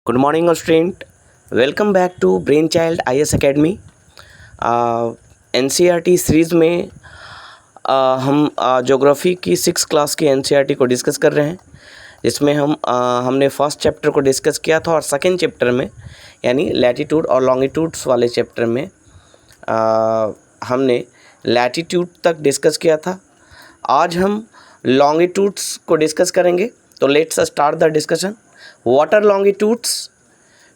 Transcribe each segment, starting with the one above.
Good morning, all student. Welcome back to Brainchild IS Academy. NCERT series में हम geography की 6 class की NCERT को डिस्कस कर रहे हैं, जिसमें हमने फर्स्ट चैप्टर को डिस्कस किया था और सेकंड चैप्टर में यानी लैटीट्यूड और लॉन्गिट्यूड्स वाले चैप्टर में हमने लैटीट्यूड तक डिस्कस किया था। आज हम लॉन्गिट्यूड्स को डिस्कस करेंगे। तो let's start the discussion. What are longitudes?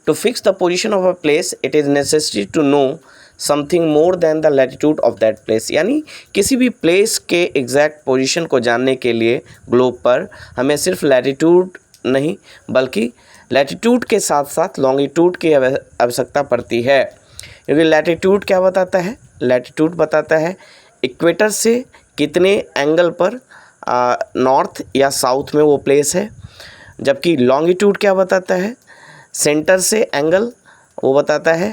To fix the position of a place, it is necessary to know something more than the latitude of that place. यानी किसी भी प्लेस के एग्जैक्ट पोजीशन को जानने के लिए ग्लोब पर हमें सिर्फ लैटीट्यूड नहीं बल्कि लैटीट्यूड के साथ साथ लॉन्गिट्यूड की आवश्यकता पड़ती है। क्योंकि लैटीट्यूड क्या बताता है? लैटीट्यूड बताता है इक्वेटर से कितने एंगल पर नॉर्थ या साउथ में वो प्लेस है, जबकि लॉन्गिट्यूड क्या बताता है? सेंटर से एंगल वो बताता है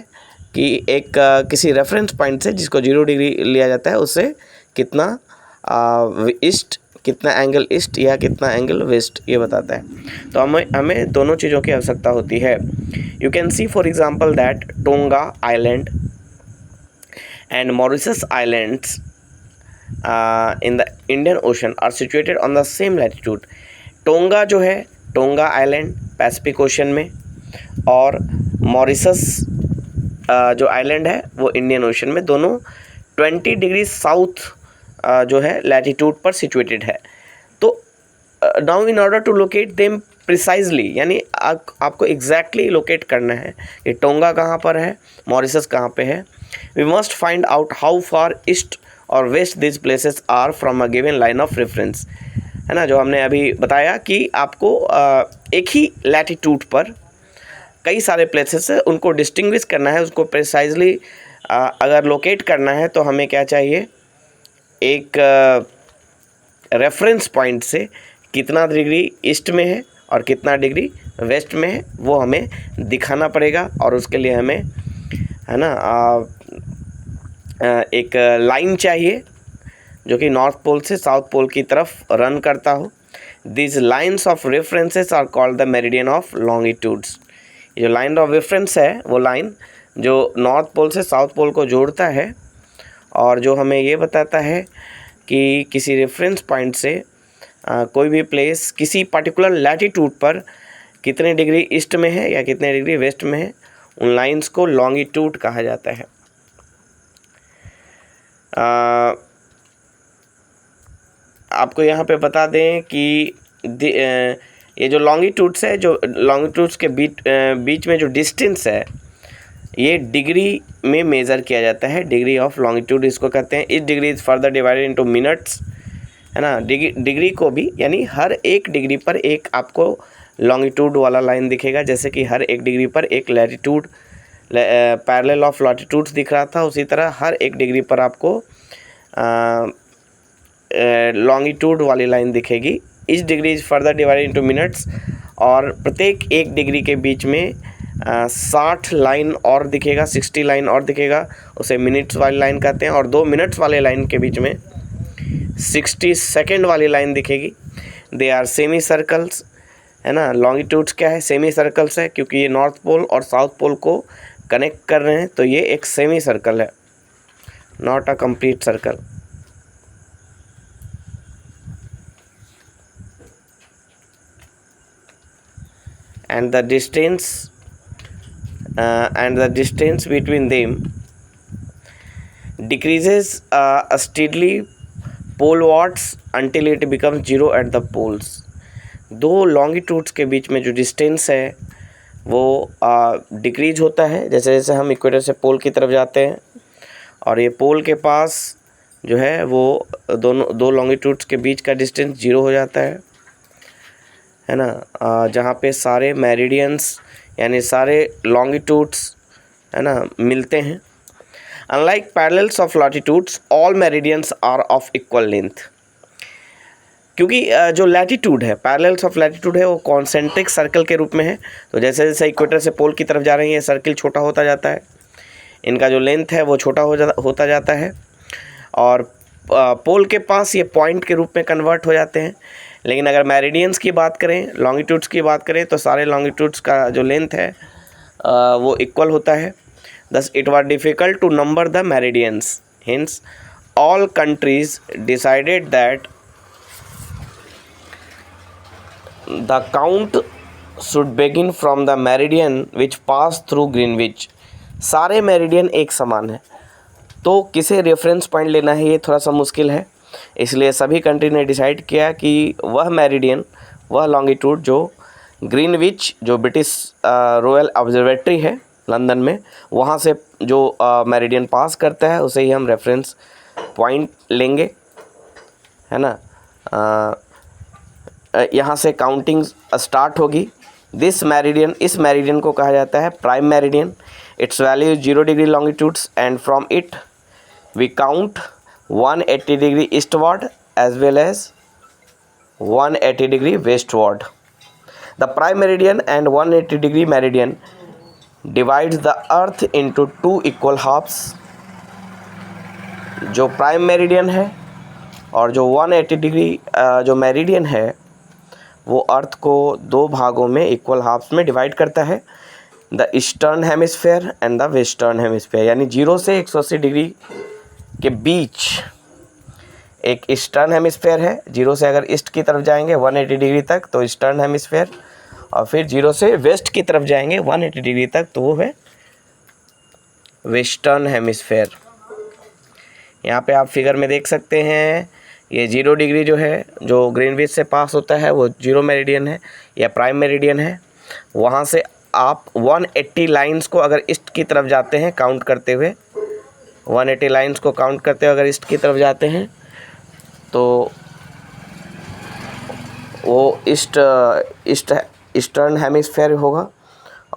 कि एक किसी रेफरेंस पॉइंट से जिसको 0 डिग्री लिया जाता है उससे कितना ईस्ट, कितना एंगल ईस्ट या कितना एंगल वेस्ट, ये बताता है। तो हमें दोनों चीज़ों की आवश्यकता होती है। You can see for example that Tonga island and Mauritius islands in the Indian Ocean are situated on the same latitude. Tonga जो है, टोंगा आइलैंड पैसिफिक ओशन में, और मॉरिशस जो आइलैंड है वो इंडियन ओशन में, दोनों 20 डिग्री साउथ जो है लैटीट्यूड पर सिचुएटेड है। तो now in order to locate them precisely, यानी आपको एग्जैक्टली लोकेट करना है कि टोंगा कहाँ पर है, मॉरिशस कहाँ पे है। We must find out how far east और west this places are from a given line of reference, है ना। जो हमने अभी बताया कि आपको एक ही लैटीट्यूड पर कई सारे प्लेसेस है, उनको डिस्टिंग्विश करना है, उसको प्रिसाइजली अगर लोकेट करना है तो हमें क्या चाहिए? एक रेफरेंस पॉइंट से कितना डिग्री ईस्ट में है और कितना डिग्री वेस्ट में है वो हमें दिखाना पड़ेगा। और उसके लिए हमें, है ना, एक लाइन चाहिए जो कि नॉर्थ पोल से साउथ पोल की तरफ रन करता हो। This lines of references are called the meridian of longitudes. जो लाइन ऑफ रेफरेंस है वो लाइन जो नॉर्थ पोल से साउथ पोल को जोड़ता है और जो हमें ये बताता है कि किसी रेफरेंस पॉइंट से कोई भी प्लेस किसी पर्टिकुलर लैटीट्यूड पर कितने डिग्री ईस्ट में है या कितने डिग्री वेस्ट में है, उन लाइन्स को लॉन्गिट्यूड कहा जाता है। आपको यहाँ पे बता दें कि ये जो लॉन्गिट्यूड्स है, जो लॉन्गिट्यूड्स के बीच में जो डिस्टेंस है ये डिग्री में मेज़र किया जाता है। डिग्री ऑफ लॉन्गिट्यूड इसको कहते हैं। इस degree is further divided into minutes, है ना। डिग्री को भी, यानी हर एक डिग्री पर एक आपको लॉन्गिट्यूड वाला लाइन दिखेगा। जैसे कि हर एक डिग्री पर एक लैटीट्यूड पैरेलल ऑफ लैटीट्यूड्स दिख रहा था, उसी तरह हर एक डिग्री पर आपको लॉन्गिट्यूड वाली लाइन दिखेगी। इस degree is further divided into minutes, और प्रत्येक एक डिग्री के बीच में 60 लाइन और दिखेगा, 60 लाइन और दिखेगा, उसे मिनट्स वाली लाइन कहते हैं। और 2 मिनट्स वाले लाइन के बीच में 60 सेकेंड वाली लाइन दिखेगी। दे आर सेमी सर्कल्स, है ना। लॉन्गिट्यूड्स क्या है? सेमी सर्कल्स है, क्योंकि ये नॉर्थ पोल और साउथ पोल को कनेक्ट कर रहे हैं, तो ये एक सेमी सर्कल है, not a complete circle. And the distance between them decreases steadily polewards until it becomes 0 at the poles. दो लॉन्गिट्यूड्स के बीच में जो डिस्टेंस है वो डिक्रीज होता है जैसे जैसे हम इक्वेटर से पोल की तरफ जाते हैं, और ये पोल के पास जो है वो दो लॉन्गिट्यूड्स के बीच का डिस्टेंस 0 हो जाता है ना। जहाँ पे सारे मेरिडियंस यानी सारे लॉन्गिट्यूड्स, है ना, मिलते हैं। Unlike parallels of latitudes all meridians are of equal length. क्योंकि जो लैटीट्यूड है, पैरेलल्स ऑफ लैटीट्यूड है, वो कॉन्सेंट्रिक सर्कल के रूप में है। तो जैसे जैसे इक्वेटर से पोल की तरफ जा रही है, सर्किल छोटा होता जाता है, इनका जो लेंथ है वो छोटा होता जाता है, और पोल के पास ये पॉइंट के रूप में कन्वर्ट हो जाते हैं। लेकिन अगर मेरिडियंस की बात करें, लॉन्गिट्यूड्स की बात करें, तो सारे लॉन्गिट्यूड्स का जो लेंथ है वो इक्वल होता है. Thus it was difficult to number the meridians. Hence all countries decided that the count should begin from the meridian which passed through Greenwich. सारे मेरिडियन एक समान है, तो किसे रेफरेंस पॉइंट लेना है ये थोड़ा सा मुश्किल है. इसलिए सभी कंट्री ने डिसाइड किया कि वह मेरिडियन, वह लॉन्गिट्यूड जो ग्रीनविच, जो ब्रिटिश रॉयल ऑब्जर्वेटरी है लंदन में, वहाँ से जो मेरिडियन पास करता है उसे ही हम रेफरेंस पॉइंट लेंगे, है ना. यहाँ से काउंटिंग स्टार्ट होगी. दिस मेरिडियन, इस मेरिडियन को कहा जाता है prime meridian. Its value 0 degree longitudes and from it we count 180 degree eastward as well as 180 degree westward. The prime meridian and 180 degree meridian divides the earth into 2 equal halves. जो prime meridian है और जो 180 degree जो meridian है वो अर्थ को 2 भागों में इक्वल हाफ्स में डिवाइड करता है. The eastern hemisphere and the western hemisphere, यानी 0 से 180 डिग्री के बीच एक ईस्टर्न हेमिस्फेयर है. 0 से अगर ईस्ट की तरफ जाएंगे 180 डिग्री तक तो ईस्टर्न हेमिस्फेयर, और फिर 0 से वेस्ट की तरफ जाएंगे 180 डिग्री तक तो वो है वेस्टर्न हेमिस्फेयर. यहाँ पे आप फिगर में देख सकते हैं ये 0 डिग्री जो है, जो ग्रीनविच से पास होता है वो 0 मेरिडियन है या प्राइम मेरिडियन है. वहाँ से आप 180 लाइंस को अगर ईस्ट की तरफ जाते हैं काउंट करते हुए, 180 लाइंस को काउंट करते हुए अगर ईस्ट की तरफ जाते हैं तो वो ईस्टर्न हेमिस्फेयर होगा.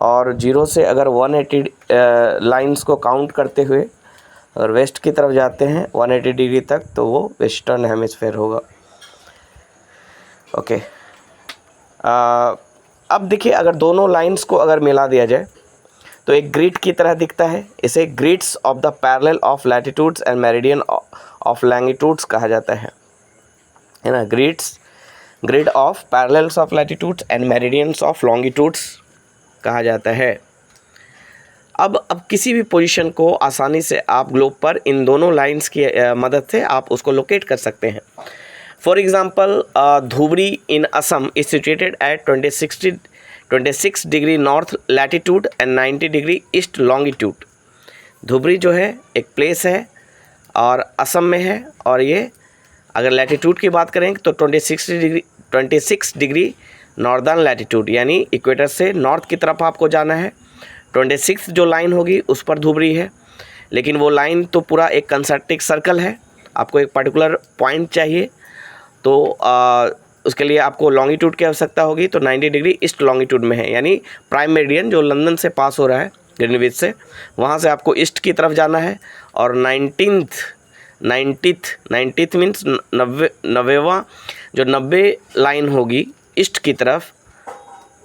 और 0 से अगर 180 लाइंस को काउंट करते हुए अगर वेस्ट की तरफ जाते हैं 180 डिग्री तक तो वो वेस्टर्न हेमिस्फेयर होगा. ओके, अब देखिए अगर दोनों लाइंस को अगर मिला दिया जाए तो एक ग्रिड की तरह दिखता है. इसे grids of the parallel of latitudes and meridian of longitudes कहा जाता है ना. Grid of parallels of latitudes and meridians of longitudes कहा जाता है. अब किसी भी पोजीशन को आसानी से आप ग्लोब पर इन दोनों लाइंस की मदद से आप उसको लोकेट कर सकते हैं. For example, Dhubri in Assam is situated at 26 degree north latitude and 90 degree east longitude. Dhubri जो है एक प्लेस है और असम में है, और ये अगर लैटिट्यूड की बात करें तो 26 डिग्री नॉर्दर्न लैटिट्यूड, यानी इक्वेटर से नॉर्थ की तरफ आपको जाना है. 26 जो लाइन होगी उस पर धुबरी है, लेकिन वो लाइन तो पूरा एक कंसेंट्रिक सर्कल है. आपको एक पर्टिकुलर पॉइंट चाहिए तो उसके लिए आपको लॉन्गिट्यूड की आवश्यकता होगी. तो 90 डिग्री ईस्ट लॉन्गिट्यूड में है, यानी प्राइम मेरिडियन जो लंदन से पास हो रहा है ग्रीनविच से, वहाँ से आपको ईस्ट की तरफ जाना है. और 90th मीन्स 90वां जो 90 लाइन होगी ईस्ट की तरफ,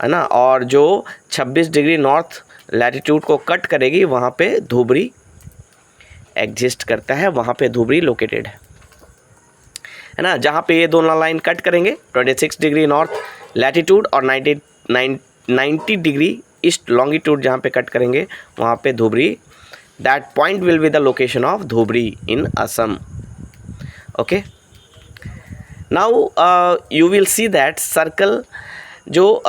है ना, और जो 26 डिग्री नॉर्थ लैटिट्यूड को कट करेगी वहाँ पे धुबरी एग्जिस्ट करता है, वहाँ पे धुबरी लोकेटेड है ना. जहाँ पे ये दोनों लाइन कट करेंगे 26 डिग्री नॉर्थ लैटिट्यूड और 90 डिग्री ईस्ट लॉन्गिट्यूड जहाँ पे कट करेंगे वहाँ पे Dhubri, that point will be the location of Dhubri in Assam. Okay, now you will see that circle जो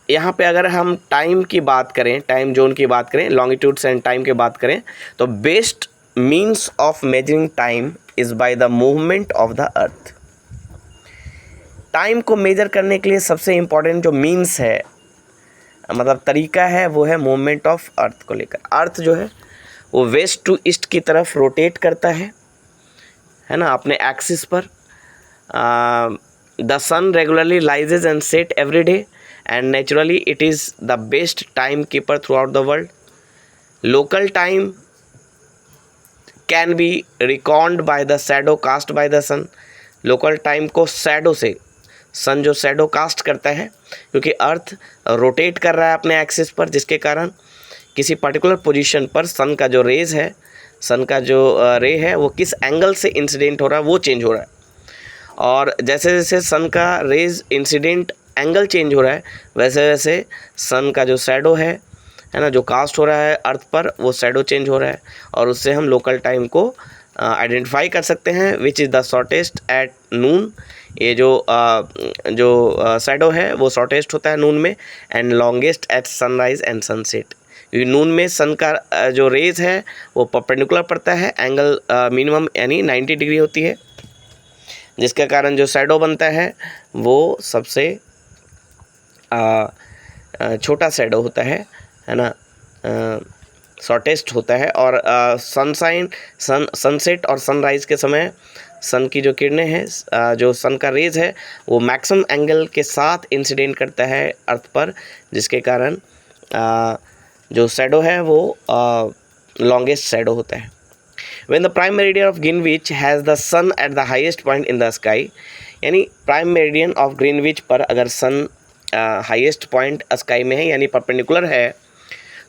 यहाँ पे अगर हम टाइम की बात करें, टाइम जोन की बात करें, लॉन्गिट्यूड्स एंड टाइम की बात करें तो best means of measuring time is by the movement of the earth. Time को मेजर करने के लिए सबसे इम्पॉर्टेंट जो मीन्स है, मतलब तरीका है, वो है मूवमेंट ऑफ अर्थ को लेकर. अर्थ जो है वो वेस्ट टू ईस्ट की तरफ रोटेट करता है ना, अपने एक्सिस पर. The sun regularly rises and set every day and naturally it is the best timekeeper throughout the world. Local time can be reckoned by the shadow cast by the sun. Local time को shadow से, सन जो shadow cast करता है, क्योंकि earth rotate कर रहा है अपने एक्सिस पर, जिसके कारण किसी पर्टिकुलर पोजीशन पर सन का जो रेज है, सन का जो रे है वो किस एंगल से इंसिडेंट हो रहा है वो चेंज हो रहा है. और जैसे जैसे सन का रेज इंसिडेंट एंगल चेंज हो रहा है वैसे वैसे सन का जो शैडो है ना, जो कास्ट हो रहा है अर्थ पर, वो शैडो चेंज हो रहा है और उससे हम लोकल टाइम को आइडेंटिफाई कर सकते हैं, which is the shortest at noon. ये जो शैडो है वो शॉर्टेस्ट होता है नून में, and longest at sunrise and sunset. Noon में सन का जो रेज है वो परपेंडिकुलर पड़ता है, एंगल मिनिमम यानी 90 डिग्री होती है, जिसके कारण जो शैडो बनता है वो सबसे छोटा शैडो होता है ना, शॉर्टेस्ट होता है। और सनसेट और सनराइज़ के समय सन की जो किरणें हैं, जो सन का रेज है वो मैक्सिमम एंगल के साथ इंसिडेंट करता है अर्थ पर, जिसके कारण जो शैडो है वो लॉन्गेस्ट शैडो होता है। When the prime meridian of Greenwich has the sun at the highest point in the sky, यानी प्राइम मेरिडियन ऑफ ग्रीनविच पर अगर सन हाईएस्ट पॉइंट स्काई में है यानी परपेंडिकुलर है,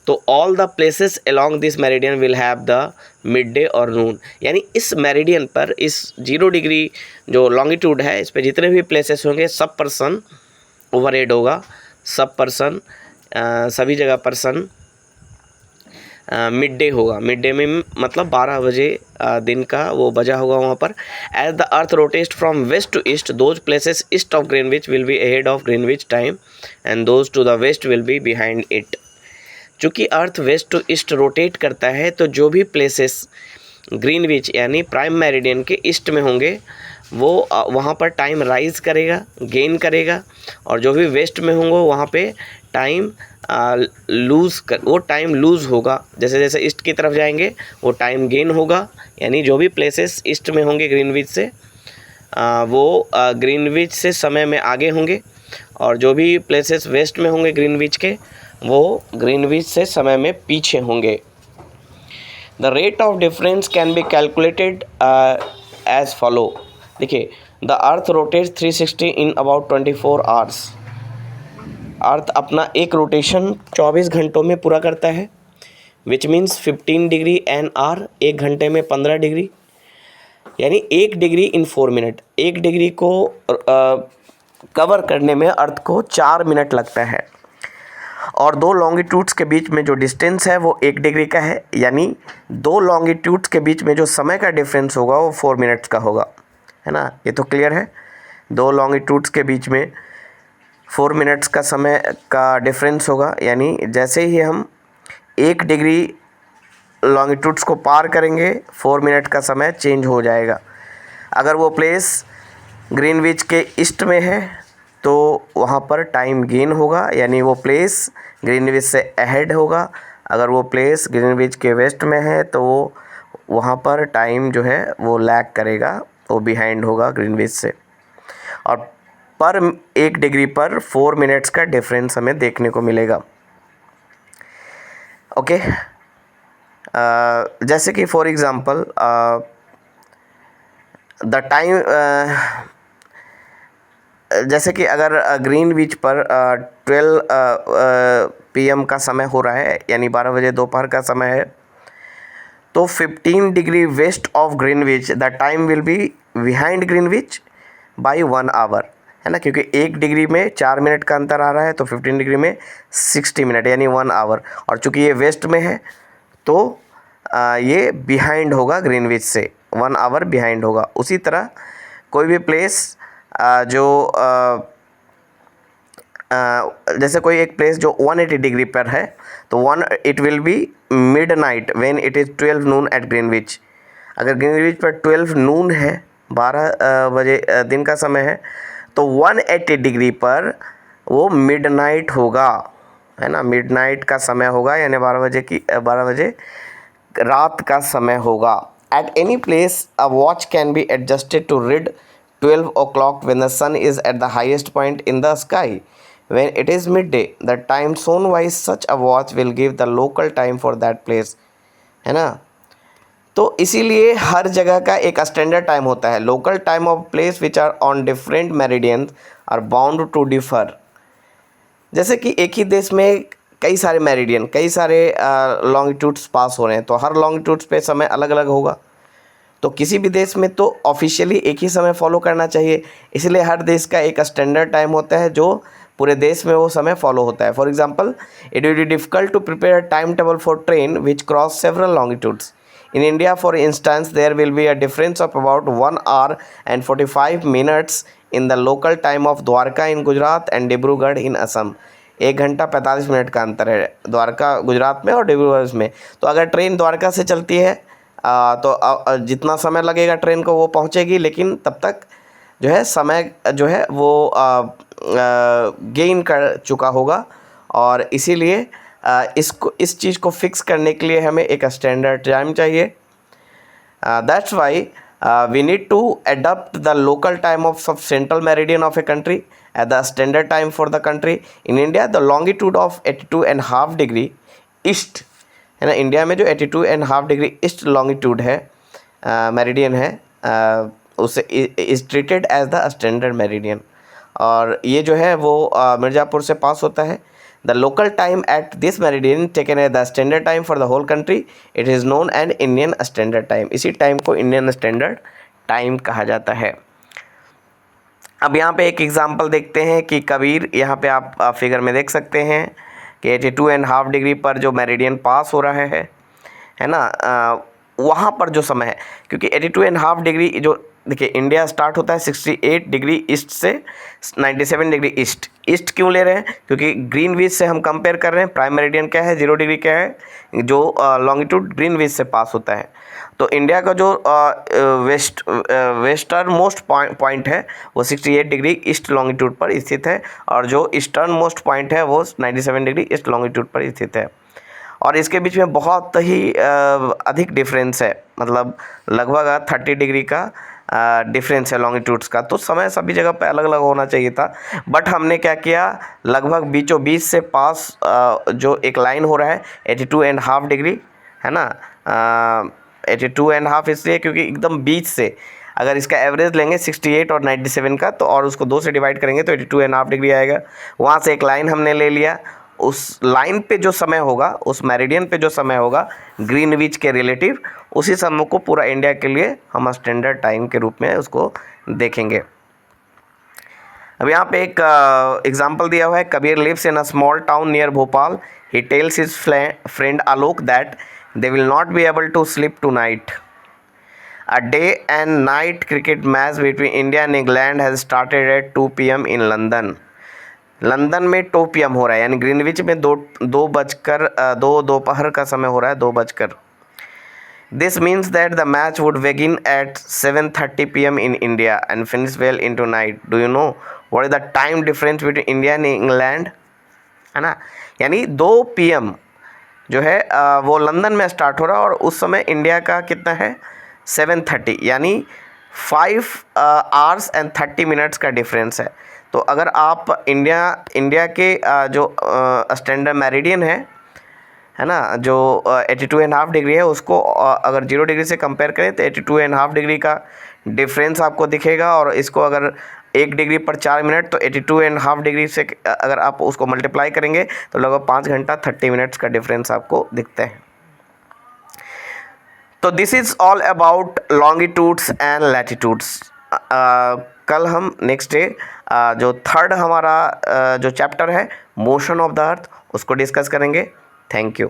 तो all the places along this meridian will have the mid day और नून। यानी इस मेरिडियन पर, इस 0 डिग्री जो लॉन्गिट्यूड है, इस पे जितने भी प्लेसेस होंगे सब पर सन ओवरहेड होगा, सब पर सन, सभी जगह पर सन मिड डे होगा। मिड डे में मतलब 12 बजे दिन का वो बजा होगा वहाँ पर। As the earth rotate from west to east, those places east of Greenwich will be ahead of Greenwich time and those to the west will be behind it. चूँकि earth west to east rotate करता है, तो जो भी places Greenwich यानी prime meridian के east में होंगे वो वहाँ पर टाइम राइज करेगा, गेन करेगा, और जो भी वेस्ट में होंगे वहाँ पे टाइम वो टाइम लूज़ होगा। जैसे जैसे ईस्ट की तरफ जाएंगे वो टाइम गेन होगा। यानी जो भी प्लेसेस ईस्ट में होंगे ग्रीनविच से, वो ग्रीनविच से समय में आगे होंगे, और जो भी प्लेसेस वेस्ट में होंगे ग्रीनविच के, वो ग्रीनविच से समय में पीछे होंगे। The rate of difference can be calculated as follow. देखिए, the earth rotates 360 in about 24 hours. Earth अपना एक रोटेशन 24 घंटों में पूरा करता है, which means 15 degree an hour, 1 घंटे में 15 डिग्री, यानी 1 डिग्री इन 4 मिनट। 1 डिग्री को कवर करने में अर्थ को 4 मिनट लगता है, और 2 लॉन्गिट्यूड्स के बीच में जो डिस्टेंस है वो 1 डिग्री का है, यानी 2 लॉन्गिट्यूड्स के बीच में जो समय का डिफरेंस होगा वो 4 मिनट्स का होगा, है ना। ये तो क्लियर है। 2 लॉन्गिट्यूड्स के बीच में 4 मिनट्स का समय का डिफरेंस होगा, यानी जैसे ही हम 1 डिग्री लॉन्गिट्यूड्स को पार करेंगे 4 मिनट का समय चेंज हो जाएगा। अगर वो प्लेस ग्रीनविच के ईस्ट में है तो वहाँ पर टाइम गेन होगा, यानी वो प्लेस ग्रीनविच से अहेड होगा। अगर वो प्लेस ग्रीनविच के वेस्ट में है तो वहाँ पर टाइम जो है वो लैग करेगा, वो बिहाइंड होगा ग्रीनविच से। और पर 1 डिग्री पर 4 मिनट्स का डिफरेंस हमें देखने को मिलेगा। ओके, जैसे कि फॉर एग्ज़ाम्पल द टाइम, जैसे कि अगर ग्रीनविच पर 12 PM का समय हो रहा है, यानी 12 बजे दोपहर का समय है, तो 15 degree west of Greenwich the time will be behind Greenwich by 1 hour, है ना, क्योंकि 1 डिग्री में 4 मिनट का अंतर आ रहा है, तो 15 डिग्री में 60 मिनट यानी 1 आवर, और चूँकि ये वेस्ट में है तो ये बिहाइंड होगा ग्रीनविच से, 1 आवर बिहाइंड होगा। उसी तरह कोई भी प्लेस जैसे कोई एक प्लेस जो 180 डिग्री पर है, तो it will be midnight when it is 12 noon at Greenwich. अगर ग्रीनविच पर 12 नून है, 12 बजे दिन का समय है, तो 180 डिग्री पर वो मिड नाइट होगा, है ना, मिड नाइट का समय होगा, यानी 12 बजे रात का समय होगा। At any place a watch can be adjusted to read 12 o'clock when the sun is at the highest point in the sky. When it is midday, the time zone wise such a watch will give the local time for that place, है ना। तो इसीलिए हर जगह का एक standard time होता है। Local time of place which are on different meridians are bound to differ. जैसे कि एक ही देश में कई सारे मेरिडियन, कई सारे लॉन्गिट्यूड्स पास हो रहे हैं, तो हर लॉन्गिट्यूड्स पे समय अलग अलग होगा। तो किसी भी देश में तो ऑफिशियली एक ही समय फॉलो करना चाहिए, इसलिए हर देश का एक स्टैंडर्ड टाइम होता है जो पूरे देश में वो समय फॉलो होता है. For example, it will be difficult to prepare a time table for train which cross several longitudes. In India, for instance, there will be a difference of about 1 hour and 45 minutes in the local time of Dwarka in Gujarat and Dibrugarh in Assam. 1 घंटा 45 minute का अंतर है द्वारका गुजरात में और डिब्रूगढ़ में. तो अगर train Dwarka से चलती है तो जितना समय लगेगा ट्रेन को वो पहुंचेगी, लेकिन तब तक जो है समय जो है वो गेन कर चुका होगा. और इसीलिए इस चीज़ को फिक्स करने के लिए हमें एक स्टैंडर्ड टाइम चाहिए. That's why we need to adopt the local time of central meridian of a country at the standard time for the country. In India the longitude of 82.5 degree east है ना, India में जो 82.5 degree east longitude है meridian है उसे is treated as the standard meridian. और ये जो है वो मिर्ज़ापुर से पास होता है. The local time at this meridian taken as the standard time for the whole country, it is known as Indian Standard Time. इसी टाइम को इंडियन स्टैंडर्ड टाइम कहा जाता है. अब यहाँ पे एक एग्जांपल देखते हैं कि कबीर, यहाँ पे आप फिगर में देख सकते हैं कि 82.5 डिग्री पर जो मेरिडियन पास हो रहा है ना, वहाँ पर जो समय है, क्योंकि 82.5 डिग्री जो देखिए इंडिया स्टार्ट होता है 68 डिग्री ईस्ट से 97 डिग्री ईस्ट. ईस्ट क्यों ले रहे हैं? क्योंकि ग्रीनविच से हम कंपेयर कर रहे हैं. प्राइम मेरिडियन क्या है? 0 डिग्री क्या है? जो लॉन्गिट्यूड ग्रीनविच से पास होता है. तो इंडिया का जो वेस्टर्न मोस्ट पॉइंट है वो 68 डिग्री ईस्ट लॉन्गिट्यूड पर स्थित है, और जो ईस्टर्न मोस्ट पॉइंट है वो 97 डिग्री ईस्ट लॉन्गिट्यूड पर स्थित है. और इसके बीच में बहुत ही अधिक डिफरेंस है, मतलब लगभग 30 डिग्री का डिफरेंस है लॉन्गिट्यूड्स का. तो समय सभी जगह पे अलग अलग होना चाहिए था, बट हमने क्या किया, लगभग बीचों बीच से पास जो एक लाइन हो रहा है 82.5 डिग्री है ना, 82.5 इसलिए क्योंकि एकदम बीच से अगर इसका एवरेज लेंगे 68 और 97 का, तो और उसको 2 से डिवाइड करेंगे तो 82.5 डिग्री आएगा. वहाँ से एक लाइन हमने ले लिया, उस लाइन पे जो समय होगा, उस मेरिडियन पे जो समय होगा ग्रीनविच के रिलेटिव, उसी समय को पूरा इंडिया के लिए हम स्टैंडर्ड टाइम के रूप में उसको देखेंगे. अब यहाँ पे एक एग्जांपल दिया हुआ है. Kabir lives in a small town near Bhopal. He tells his friend Alok that they will not be able to sleep tonight. A day and night cricket match between India and England has started at 2 PM in London. London में 2 PM हो रहा है, यानी Greenwich में 2 दोपहर का समय हो रहा है, 2 बजकर. This means that the match would begin eight 7:30 PM in India and finish well into night. Do you know what is the time difference between India and England? है ना, यानी 2 PM जो है वो लंदन में स्टार्ट हो रहा है, और उस समय इंडिया का कितना है 7:30, यानी 5 hours and 30 minutes का डिफरेंस है. तो अगर आप इंडिया के जो स्टैंडर्ड मेरिडियन है ना, जो 82.5 डिग्री है, उसको अगर 0 डिग्री से कंपेयर करें तो 82.5 डिग्री का डिफरेंस आपको दिखेगा. और इसको अगर 1 डिग्री पर 4 मिनट, तो 82.5 डिग्री से अगर आप उसको मल्टीप्लाई करेंगे तो लगभग 5 घंटा 30 मिनट्स का डिफरेंस आपको दिखता है. तो this is all about longitudes and latitudes. कल हम नेक्स्ट डे जो थर्ड हमारा जो चैप्टर है मोशन ऑफ द अर्थ, उसको डिस्कस करेंगे. Thank you.